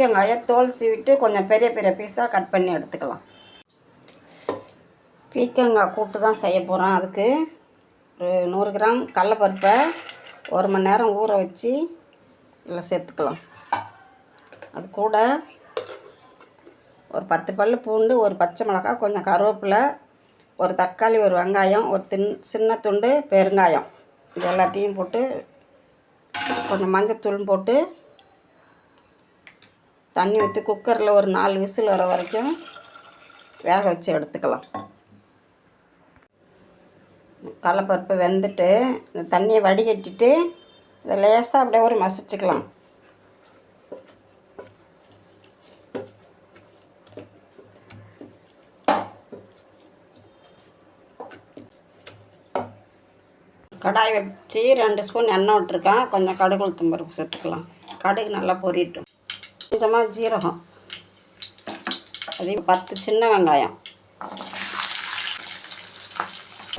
வெங்காயம் தோல் சீவிட்டு கொஞ்சம் பெரிய பெரிய பீஸாக கட் பண்ணி எடுத்துக்கலாம். பீக்கங்காய் கூட்டு தான் செய்ய போகிறோம். அதுக்கு ஒரு 100 கிராம் கடலப்பருப்பை 1 மணி நேரம் ஊற வச்சு இதில் சேர்த்துக்கலாம். அது கூட ஒரு 10 பல் பூண்டு, ஒரு பச்சை மிளகாய், கொஞ்சம் கருவேப்பிலை, ஒரு தக்காளி, ஒரு வெங்காயம், ஒரு சின்ன துண்டு பெருங்காயம், இது எல்லாத்தையும் போட்டு கொஞ்சம் மஞ்சத்தூள் போட்டு தண்ணி ஊற்றி குக்கரில் ஒரு 4 விசில் வர வரைக்கும் வேக வச்சு எடுத்துக்கலாம். கடலப்பருப்பு வெந்துட்டு இந்த தண்ணியை வடிகட்டிட்டு இதை லேசாக அப்படியே ஒரு மசிச்சுக்கலாம். கடாய் வச்சு 2 ஸ்பூன் எண்ணெய் விட்டுருக்கேன். கொஞ்சம் கடுகு உளுத்தம் பருப்பு சேர்த்துக்கலாம். கடுகு நல்லா பொரியட்டும். கொஞ்சமாக ஜீரகம், அதே 10 சின்ன வெங்காயம்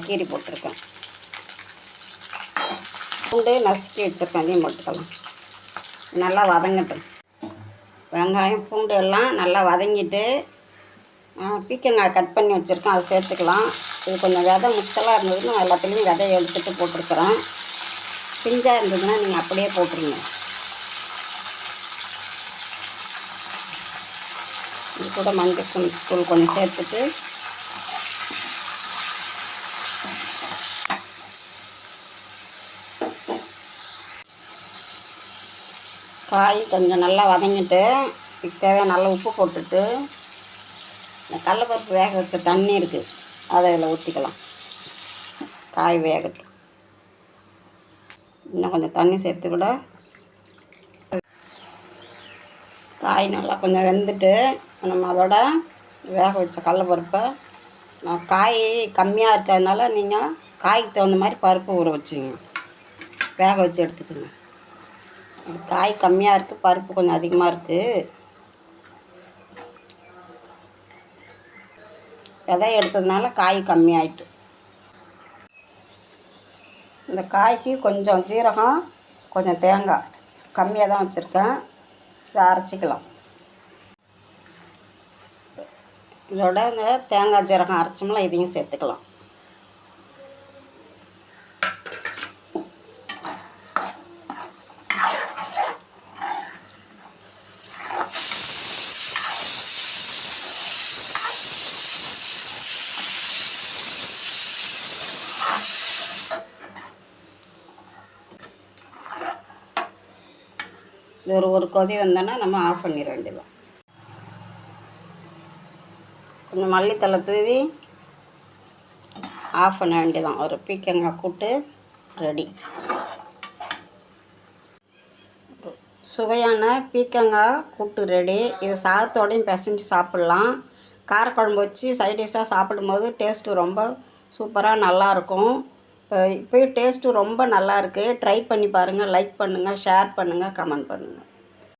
கீரி போட்டிருக்கேன். பூண்டு நசுக்கி வச்சுருக்கேன், அதையும் போட்டுக்கலாம். நல்லா வதங்கட்டும். வெங்காயம் பூண்டு எல்லாம் நல்லா வதங்கிட்டு பீக்கங்காய் கட் பண்ணி வச்சுருக்கேன், அதை சேர்த்துக்கலாம். இது கொஞ்சம் விதை முத்தலாக இருந்ததுன்னா எல்லாத்துலேயும் விதையை எடுத்துகிட்டு போட்டிருக்கிறேன். பிஞ்சாக இருந்ததுன்னா நீங்கள் அப்படியே போட்டுருங்க. இது கூட மஞ்சள் தூள் கொஞ்சம் சேர்த்துட்டு காய் கொஞ்சம் நல்லா வதங்கிட்டு இதுக்கு தேவையான நல்லா உப்பு போட்டுட்டு இந்த கடலப்பருப்பு வேக வச்ச தண்ணி இருக்குது, அதை இதில் ஊற்றிக்கலாம். காய் வேகட்டும். இன்னும் கொஞ்சம் தண்ணி சேர்த்து கூட காய் நல்லா கொஞ்சம் வெந்துட்டு நம்ம அதோட வேக வச்ச கடலப்பருப்பை, காய் கம்மியாக இருக்கிறதுனால நீங்கள் காய்க்கு தகுந்த மாதிரி பருப்பு ஊற வச்சுங்க, வேக வச்சு எடுத்துக்கோங்க. காய் கம்மியாக இருக்குது, பருப்பு கொஞ்சம் அதிகமாக இருக்குது. விதை எடுத்ததுனால காய் கம்மியாயிட்டு. இந்த காய்க்கு கொஞ்சம் ஜீரகம், கொஞ்சம் தேங்காய் கம்மியாக தான் வச்சுருக்கேன், இதை அரைச்சிக்கலாம். இதோட இந்த தேங்காய் ஜீரகம் அரைச்சோம்ல, இதையும் சேர்த்துக்கலாம். இது ஒரு கொதி வந்தோன்னா நம்ம ஆஃப் பண்ணிட வேண்டியதான். கொஞ்சம் மல்லித்தலை தூவி ஆஃப் பண்ண வேண்டியதான். ஒரு பீக்கங்காய் கூட்டு ரெடி. சுவையான பீக்கங்காய் கூட்டு ரெடி. இது சாதத்தோடையும் பிசைஞ்சு சாப்பிட்லாம். காரக்குழம்பு வச்சு சைடிஷாக சாப்பிடும்போது டேஸ்ட்டு ரொம்ப சூப்பராக நல்லாயிருக்கும். இப்போ டேஸ்ட்டு ரொம்ப நல்லாயிருக்கு. ட்ரை பண்ணி பாருங்கள். லைக் பண்ணுங்கள், ஷேர் பண்ணுங்கள், கமெண்ட் பண்ணுங்கள்.